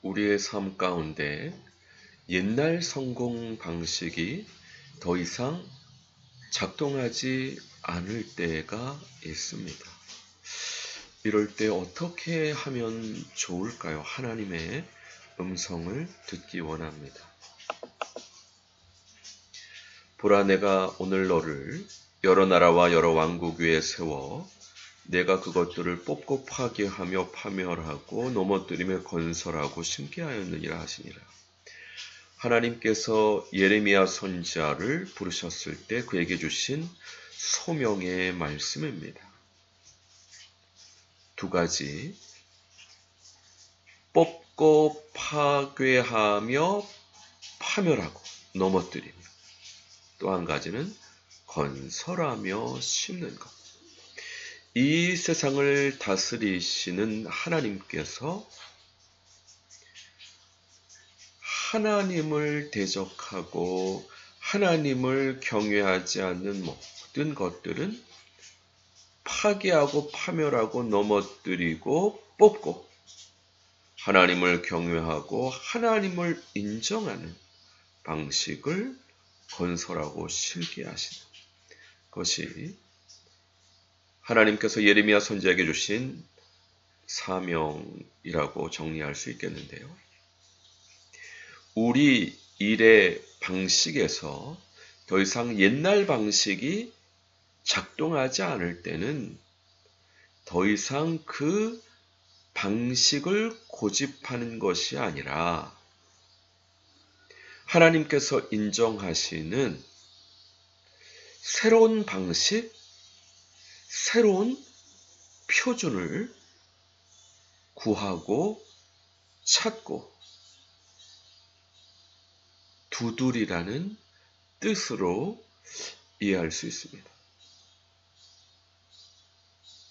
우리의 삶 가운데 옛날 성공 방식이 더 이상 작동하지 않을 때가 있습니다. 이럴 때 어떻게 하면 좋을까요? 하나님의 음성을 듣기 원합니다. 보라, 내가 오늘 너를 여러 나라와 여러 왕국 위에 세워 내가 그것들을 뽑고 파괴하며 파멸하고 넘어뜨리며 건설하고 심게 하였느니라 하시니라. 하나님께서 예레미야 선지자를 부르셨을 때 그에게 주신 소명의 말씀입니다. 두 가지, 뽑고 파괴하며 파멸하고 넘어뜨리며, 또 한 가지는 건설하며 심는 것. 이 세상을 다스리시는 하나님께서 하나님을 대적하고 하나님을 경외하지 않는 모든 것들은 파괴하고 파멸하고 넘어뜨리고 뽑고, 하나님을 경외하고 하나님을 인정하는 방식을 건설하고 실기하시는 것이 하나님께서 예레미야 선지자에게 주신 사명이라고 정리할 수 있겠는데요. 우리 일의 방식에서 더 이상 옛날 방식이 작동하지 않을 때는 더 이상 그 방식을 고집하는 것이 아니라 하나님께서 인정하시는 새로운 방식, 새로운 표준을 구하고 찾고 두드리라는 뜻으로 이해할 수 있습니다.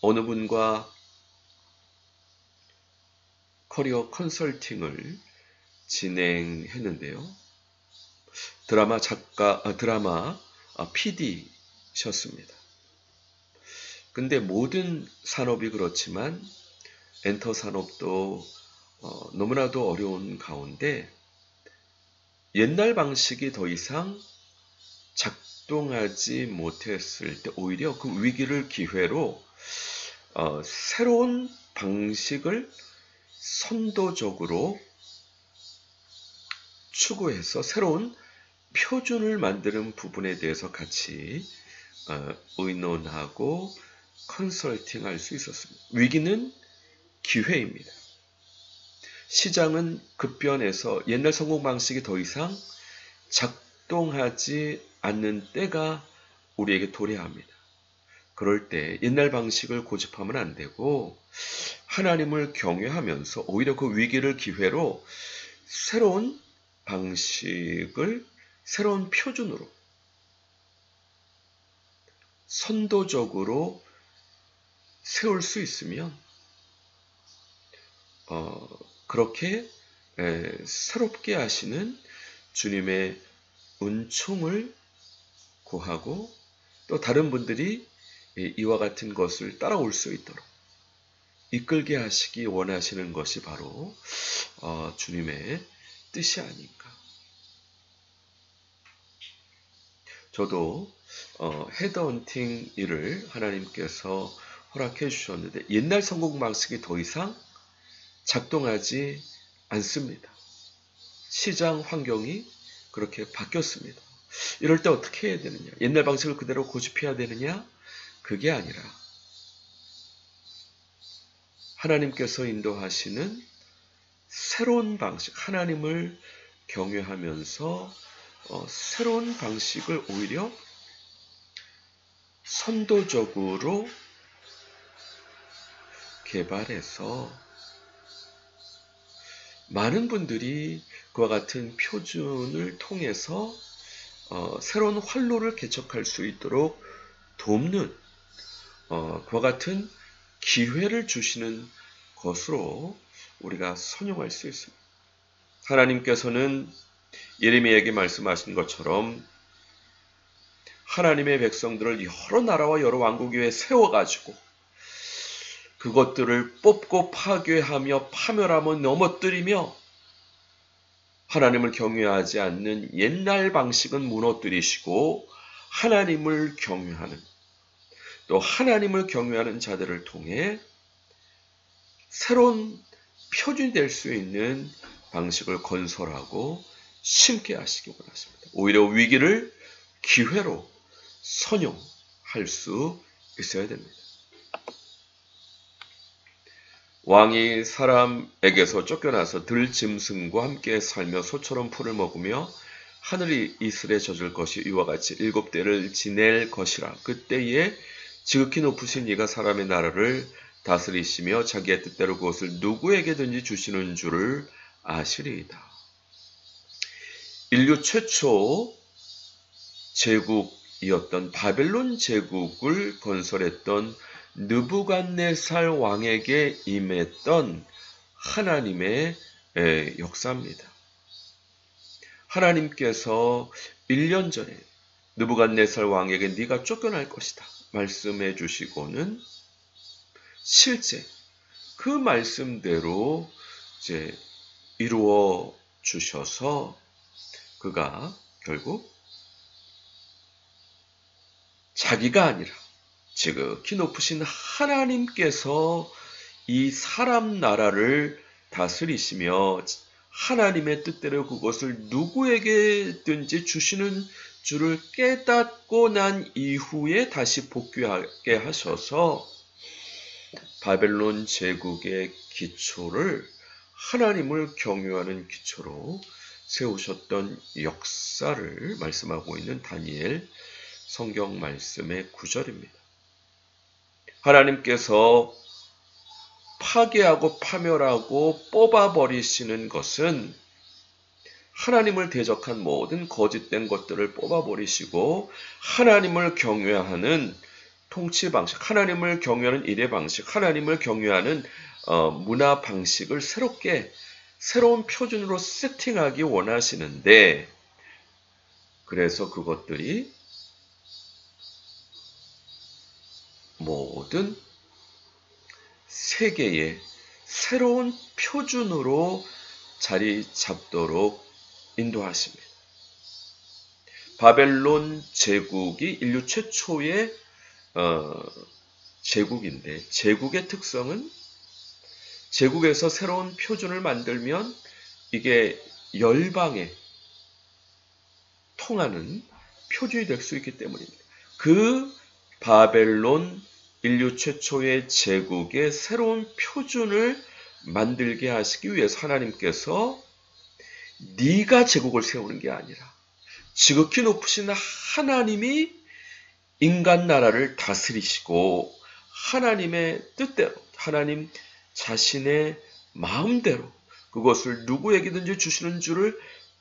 어느 분과 커리어 컨설팅을 진행했는데요. 드라마 PD셨습니다. 근데 모든 산업이 그렇지만 엔터 산업도 너무나도 어려운 가운데 옛날 방식이 더 이상 작동하지 못했을 때 오히려 그 위기를 기회로 새로운 방식을 선도적으로 추구해서 새로운 표준을 만드는 부분에 대해서 같이 의논하고 컨설팅할 수 있었습니다. 위기는 기회입니다. 시장은 급변해서 옛날 성공 방식이 더 이상 작동하지 않는 때가 우리에게 도래합니다. 그럴 때 옛날 방식을 고집하면 안 되고 하나님을 경외하면서 오히려 그 위기를 기회로 새로운 방식을 새로운 표준으로 선도적으로 세울 수 있으면 그렇게 새롭게 하시는 주님의 은총을 구하고 또 다른 분들이 이와 같은 것을 따라올 수 있도록 이끌게 하시기 원하시는 것이 바로 주님의 뜻이 아닌가. 저도 헤드헌팅 일을 하나님께서 허락해 주셨는데 옛날 성공 방식이 더 이상 작동하지 않습니다. 시장 환경이 그렇게 바뀌었습니다. 이럴 때 어떻게 해야 되느냐? 옛날 방식을 그대로 고집해야 되느냐? 그게 아니라 하나님께서 인도하시는 새로운 방식, 하나님을 경외하면서 새로운 방식을 오히려 선도적으로 개발해서 많은 분들이 그와 같은 표준을 통해서 새로운 활로를 개척할 수 있도록 돕는 그와 같은 기회를 주시는 것으로 우리가 선용할 수 있습니다. 하나님께서는 예레미야에게 말씀하신 것처럼 하나님의 백성들을 여러 나라와 여러 왕국 위에 세워가지고 그것들을 뽑고 파괴하며 파멸하며 넘어뜨리며 하나님을 경외하지 않는 옛날 방식은 무너뜨리시고 하나님을 경외하는, 또 하나님을 경외하는 자들을 통해 새로운 표준이 될 수 있는 방식을 건설하고 심게 하시기 원하십니다. 오히려 위기를 기회로 선용할 수 있어야 됩니다. 왕이 사람에게서 쫓겨나서 들짐승과 함께 살며 소처럼 풀을 먹으며 하늘이 이슬에 젖을 것이 이와 같이 7대를 지낼 것이라. 그때에 지극히 높으신 이가 사람의 나라를 다스리시며 자기의 뜻대로 그것을 누구에게든지 주시는 줄을 아시리이다. 인류 최초 제국이었던 바벨론 제국을 건설했던 느부갓네살 왕에게 임했던 하나님의 역사입니다. 하나님께서 1년 전에 느부갓네살 왕에게 네가 쫓겨날 것이다 말씀해 주시고는 실제 그 말씀대로 이제 이루어 주셔서 그가 결국 자기가 아니라 지극히 높으신 하나님께서 이 사람 나라를 다스리시며 하나님의 뜻대로 그것을 누구에게든지 주시는 줄을 깨닫고 난 이후에 다시 복귀하게 하셔서 바벨론 제국의 기초를 하나님을 경유하는 기초로 세우셨던 역사를 말씀하고 있는 다니엘 성경 말씀의 구절입니다. 하나님께서 파괴하고 파멸하고 뽑아버리시는 것은 하나님을 대적한 모든 거짓된 것들을 뽑아버리시고 하나님을 경외하는 통치 방식, 하나님을 경외하는 일의 방식, 하나님을 경외하는 문화 방식을 새로운 표준으로 세팅하기 원하시는데, 그래서 그것들이 모든 세계의 새로운 표준으로 자리 잡도록 인도하십니다. 바벨론 제국이 인류 최초의 제국인데, 제국의 특성은 제국에서 새로운 표준을 만들면 이게 열방에 통하는 표준이 될 수 있기 때문입니다. 그 바벨론 인류 최초의 제국의 새로운 표준을 만들게 하시기 위해서 하나님께서 네가 제국을 세우는 게 아니라 지극히 높으신 하나님이 인간 나라를 다스리시고 하나님의 뜻대로, 하나님 자신의 마음대로 그것을 누구에게든지 주시는 줄을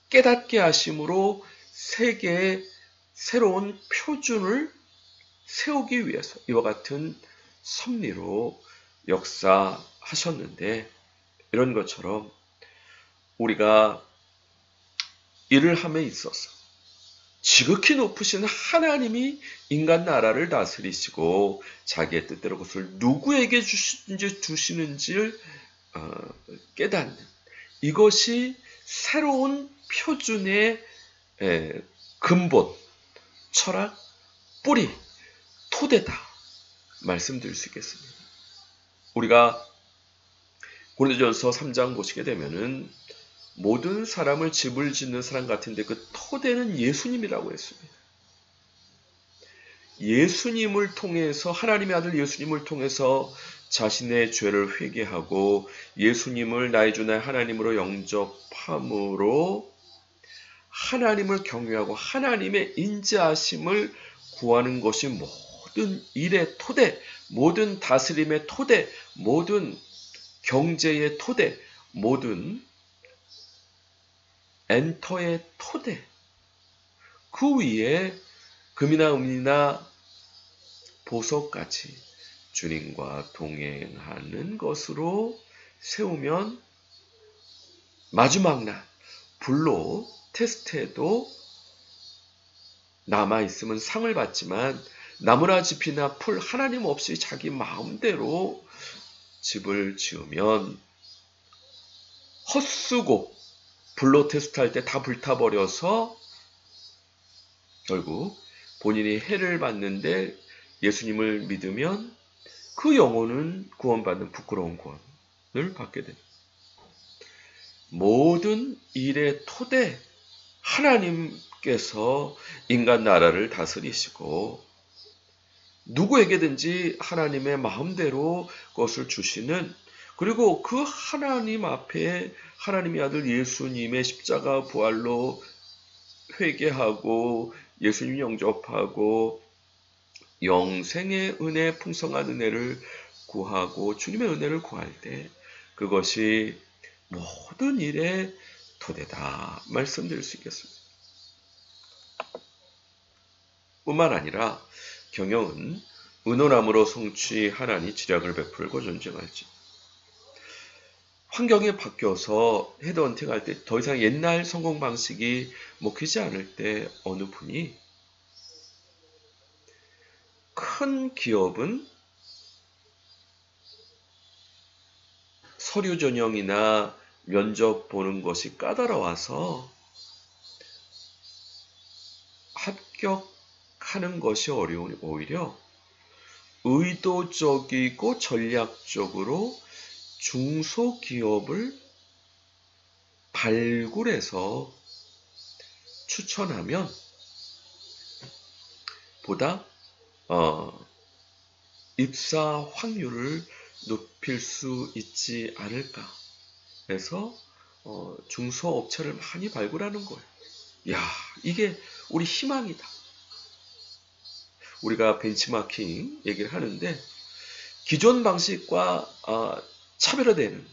깨닫게 하심으로 세계의 새로운 표준을 세우기 위해서 이와 같은 섭리로 역사하셨는데, 이런 것처럼 우리가 일을 함에 있어서 지극히 높으신 하나님이 인간 나라를 다스리시고 자기의 뜻대로 그것을 누구에게 주시는지를 깨닫는, 이것이 새로운 표준의 근본, 철학, 뿌리, 토대다 말씀드릴 수 있겠습니다. 우리가 고린도전서 3장 보시게 되면은 모든 사람을 집을 짓는 사람 같은데 그 토대는 예수님이라고 했습니다. 예수님을 통해서, 하나님의 아들 예수님을 통해서 자신의 죄를 회개하고 예수님을 나의 주 나의 하나님으로 영접함으로 하나님을 경외하고 하나님의 인자하심을 구하는 것이 모든 일의 토대, 모든 다스림의 토대, 모든 경제의 토대, 모든 엔터의 토대, 그 위에 금이나 은이나 보석까지 주님과 동행하는 것으로 세우면 마지막 날 불로 테스트해도 남아있으면 상을 받지만 나무나 짚이나 풀 하나님 없이 자기 마음대로 집을 지으면 헛수고 불로 테스트할 때 다 불타버려서 결국 본인이 해를 받는데 예수님을 믿으면 그 영혼은 구원받는 부끄러운 구원을 받게 됩니다. 모든 일의 토대 하나님께서 인간 나라를 다스리시고 누구에게든지 하나님의 마음대로 그것을 주시는, 그리고 그 하나님 앞에 하나님의 아들 예수님의 십자가 부활로 회개하고 예수님 영접하고 영생의 은혜, 풍성한 은혜를 구하고 주님의 은혜를 구할 때 그것이 모든 일의 토대다 말씀드릴 수 있겠습니다. 뿐만 아니라 경영은 은혼함으로 성취하나니 지략을 베풀고 존중할지. 환경이 바뀌어서 헤드헌팅 할 때 더 이상 옛날 성공 방식이 먹히지 않을 때 어느 분이 큰 기업은 서류 전형이나 면접 보는 것이 까다로워서 합격하는 것이 어려우니 오히려 의도적이고 전략적으로 중소기업을 발굴해서 추천하면 보다 입사 확률을 높일 수 있지 않을까 해서 중소업체를 많이 발굴하는 거예요. 야, 이게 우리 희망이다. 우리가 벤치마킹 얘기를 하는데 기존 방식과 차별화되는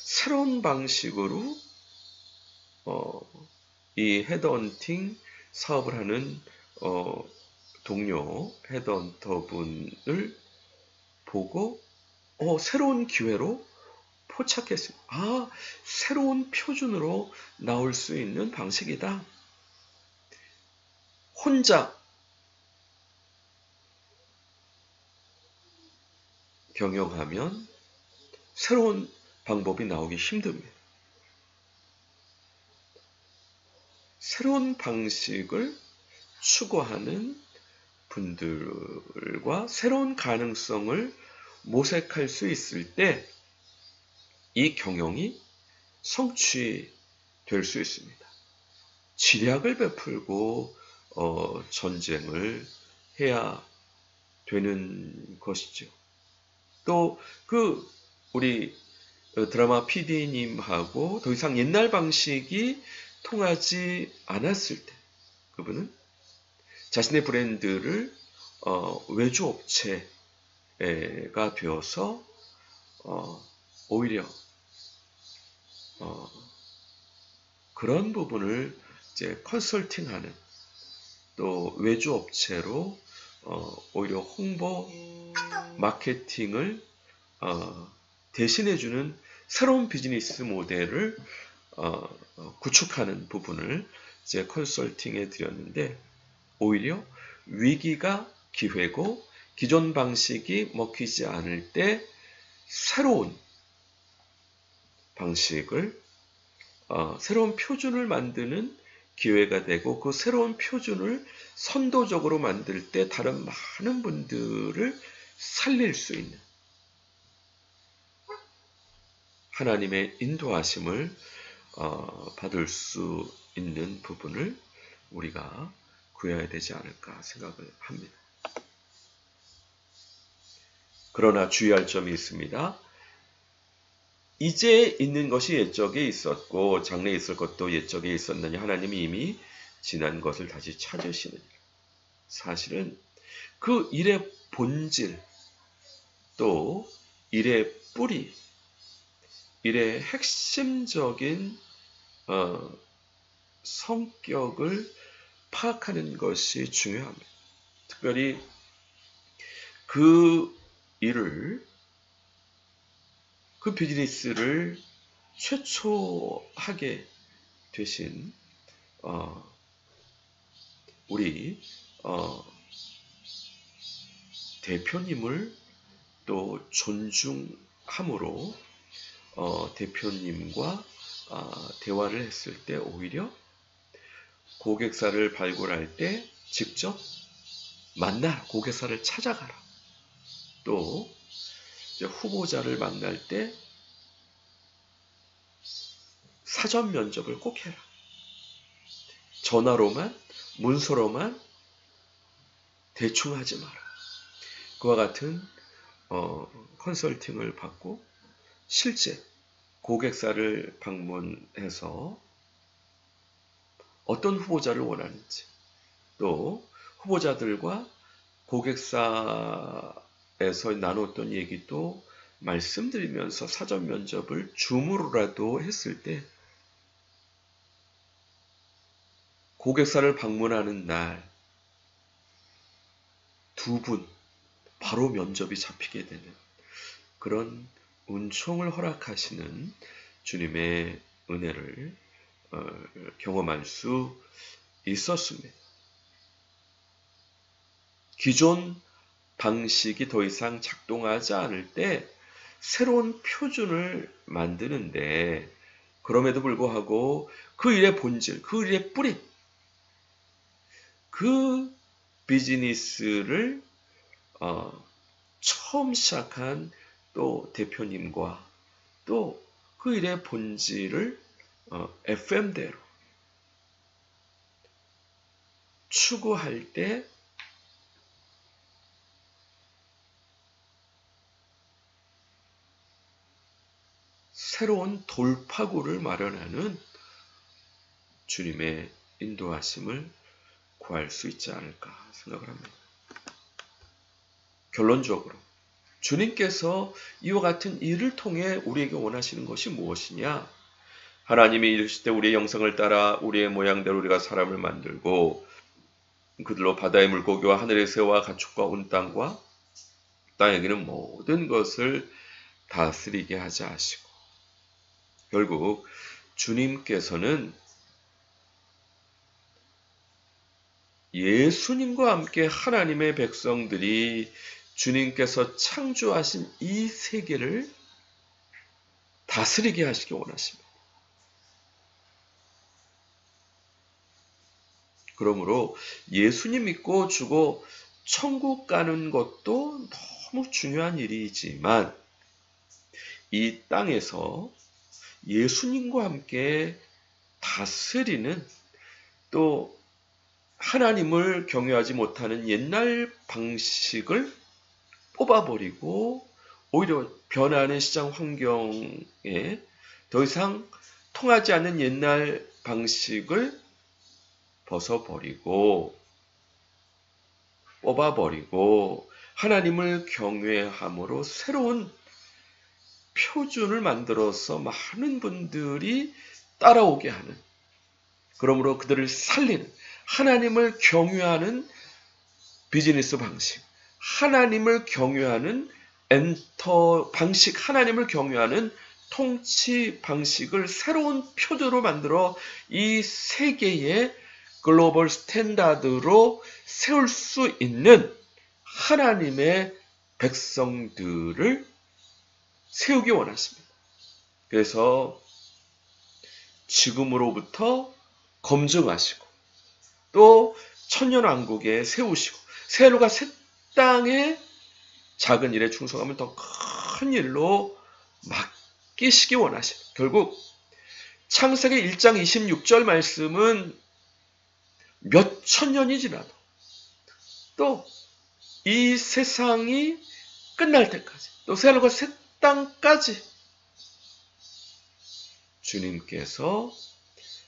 새로운 방식으로 이 헤드헌팅 사업을 하는 동료 헤드헌터분을 보고 새로운 기회로 포착했습니다. 아, 새로운 표준으로 나올 수 있는 방식이다. 혼자 경영하면 새로운 방법이 나오기 힘듭니다. 새로운 방식을 추구하는 분들과 새로운 가능성을 모색할 수 있을 때 이 경영이 성취될 수 있습니다. 지략을 베풀고 전쟁을 해야 되는 것이죠. 또 우리 드라마 PD님하고 더 이상 옛날 방식이 통하지 않았을 때 그분은 자신의 브랜드를 외주업체가 되어서 오히려 그런 부분을 이제 컨설팅하는, 또 외주업체로 오히려 홍보 마케팅을 대신해주는 새로운 비즈니스 모델을 구축하는 부분을 이제 컨설팅해 드렸는데, 오히려 위기가 기회고 기존 방식이 먹히지 않을 때 새로운 방식을 새로운 표준을 만드는 기회가 되고, 그 새로운 표준을 선도적으로 만들 때 다른 많은 분들을 살릴 수 있는 하나님의 인도하심을 받을 수 있는 부분을 우리가 구해야 되지 않을까 생각을 합니다. 그러나 주의할 점이 있습니다. 이제 있는 것이 옛적에 있었고 장래에 있을 것도 옛적에 있었느니 하나님이 이미 지난 것을 다시 찾으시느니라. 사실은 그 일의 본질, 또 일의 뿌리, 일의 핵심적인 성격을 파악하는 것이 중요합니다. 특별히 그 일을, 그 비즈니스를 최초 하게 되신 우리 대표님을 또 존중함으로 대표님과 대화를 했을 때 오히려 고객사를 발굴할 때 직접 만나라. 고객사를 찾아가라. 또 이제 후보자를 만날 때 사전 면접을 꼭 해라. 전화로만, 문서로만 대충 하지 마라. 그와 같은 컨설팅을 받고 실제 고객사를 방문해서 어떤 후보자를 원하는지, 또 후보자들과 고객사에서 나눴던 얘기도 말씀드리면서 사전 면접을 줌으로라도 했을 때 고객사를 방문하는 날 두 분 바로 면접이 잡히게 되는 그런 은총을 허락하시는 주님의 은혜를 경험할 수 있었습니다. 기존 방식이 더 이상 작동하지 않을 때 새로운 표준을 만드는데, 그럼에도 불구하고 그 일의 본질, 그 일의 뿌리, 그 비즈니스를 처음 시작한 또 대표님과 또 그 일의 본질을 FM대로 추구할 때 새로운 돌파구를 마련하는 주님의 인도하심을 구할 수 있지 않을까 생각을 합니다. 결론적으로 주님께서 이와 같은 일을 통해 우리에게 원하시는 것이 무엇이냐? 하나님이 이르실 때 우리의 영상을 따라 우리의 모양대로 우리가 사람을 만들고 그들로 바다의 물고기와 하늘의 새와 가축과 온 땅과 땅에게는 모든 것을 다스리게 하자 하시고, 결국 주님께서는 예수님과 함께 하나님의 백성들이 주님께서 창조하신 이 세계를 다스리게 하시기 원하십니다. 그러므로 예수님 믿고 주고 천국 가는 것도 너무 중요한 일이지만 이 땅에서 예수님과 함께 다스리는, 또 하나님을 경외하지 못하는 옛날 방식을 뽑아버리고 오히려 변하는 시장 환경에 더 이상 통하지 않는 옛날 방식을 벗어버리고 뽑아버리고 하나님을 경외함으로 새로운 표준을 만들어서 많은 분들이 따라오게 하는, 그러므로 그들을 살리는 하나님을 경외하는 비즈니스 방식, 하나님을 경외하는 엔터 방식, 하나님을 경외하는 통치 방식을 새로운 표준으로 만들어 이 세계의 글로벌 스탠다드로 세울 수 있는 하나님의 백성들을 세우기 원하십니다. 그래서 지금으로부터 검증하시고 또 천년왕국에 세우시고 세로가 새 땅에 작은 일에 충성하면 더 큰 일로 맡기시기 원하십니다. 결국 창세기 1장 26절 말씀은 몇 천 년이 지나도 또 이 세상이 끝날 때까지, 또 세로가 새 땅까지 주님께서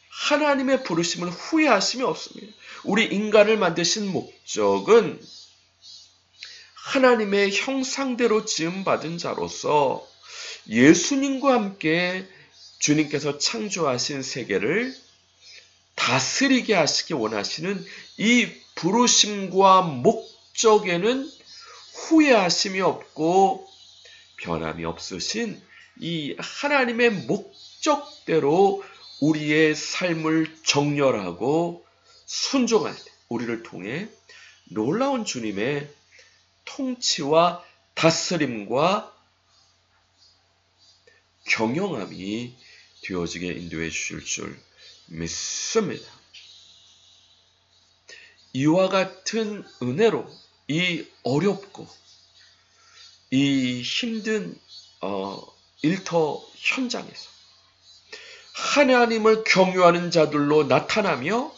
하나님의 부르심을 후회하심이 없습니다. 우리 인간을 만드신 목적은 하나님의 형상대로 지음받은 자로서 예수님과 함께 주님께서 창조하신 세계를 다스리게 하시기 원하시는 이 부르심과 목적에는 후회하심이 없고 변함이 없으신 이 하나님의 목적대로 우리의 삶을 정렬하고 순종할 때 우리를 통해 놀라운 주님의 통치와 다스림과 경영함이 되어지게 인도해 주실 줄 믿습니다. 이와 같은 은혜로 이 어렵고 이 힘든 일터 현장에서 하나님을 경유하는 자들로 나타나며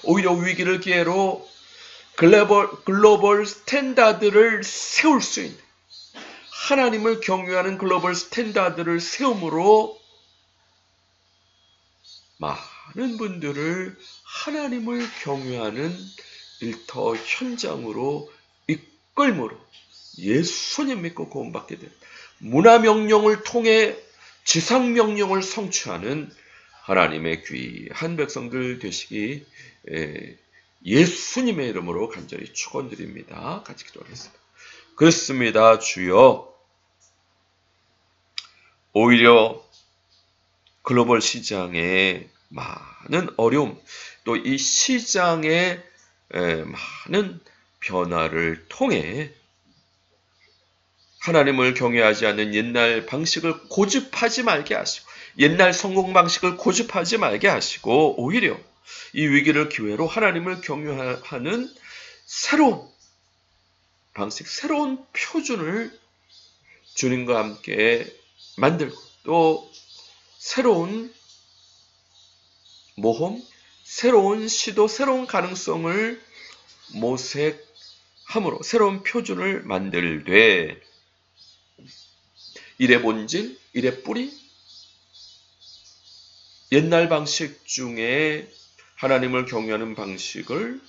오히려 위기를 기회로 글로벌 스탠다드를 세울 수 있는, 하나님을 경유하는 글로벌 스탠다드를 세움으로 많은 분들을 하나님을 경유하는 일터 현장으로 이끌므로 예수님 믿고 구원받게 된, 문화명령을 통해 지상명령을 성취하는 하나님의 귀한 백성들 되시기 예수님의 이름으로 간절히 축원드립니다. 같이 기도하겠습니다. 그렇습니다. 주여, 오히려 글로벌 시장의 많은 어려움, 또 이 시장의 많은 변화를 통해 하나님을 경외하지 않는 옛날 방식을 고집하지 말게 하시고, 옛날 성공 방식을 고집하지 말게 하시고, 오히려 이 위기를 기회로 하나님을 경외하는 새로운 방식, 새로운 표준을 주님과 함께 만들고, 또 새로운 모험, 새로운 시도, 새로운 가능성을 모색함으로 새로운 표준을 만들되, 일의 본질, 일의 뿌리, 옛날 방식 중에 하나님을 경외하는 방식을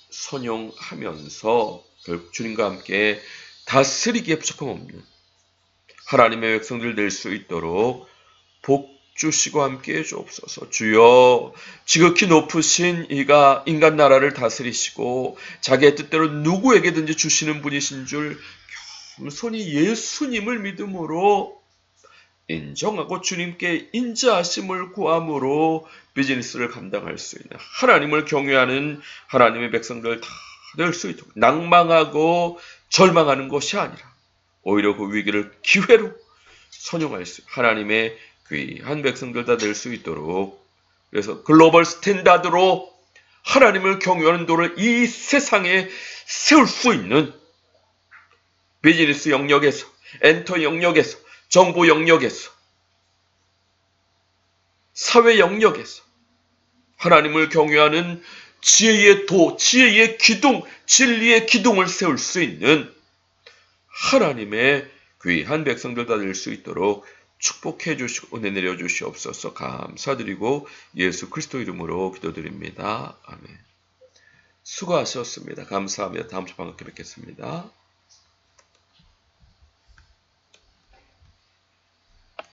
선용하면서 결국 주님과 함께 다스리기에 부족함 없는 하나님의 백성들 될 수 있도록 복 주시고 함께 해주옵소서. 주여, 지극히 높으신 이가 인간 나라를 다스리시고 자기의 뜻대로 누구에게든지 주시는 분이신 줄 겸손히 예수님을 믿음으로 인정하고 주님께 인자하심을 구함으로 비즈니스를 감당할 수 있는 하나님을 경외하는 하나님의 백성들 다 될 수 있도록, 낭망하고 절망하는 것이 아니라 오히려 그 위기를 기회로 선용할 수 있는 하나님의 귀한 백성들 다 될 수 있도록, 그래서 글로벌 스탠다드로 하나님을 경외하는 도를 이 세상에 세울 수 있는 비즈니스 영역에서, 엔터 영역에서, 정보 영역에서, 사회 영역에서 하나님을 경외하는 지혜의 도, 지혜의 기둥, 진리의 기둥을 세울 수 있는 하나님의 귀한 백성들 다 될 수 있도록 축복해 주시고 은혜 내려 주시옵소서. 감사드리고 예수 그리스도 이름으로 기도드립니다. 아멘. 수고하셨습니다. 감사합니다. 다음 주 반갑게 뵙겠습니다.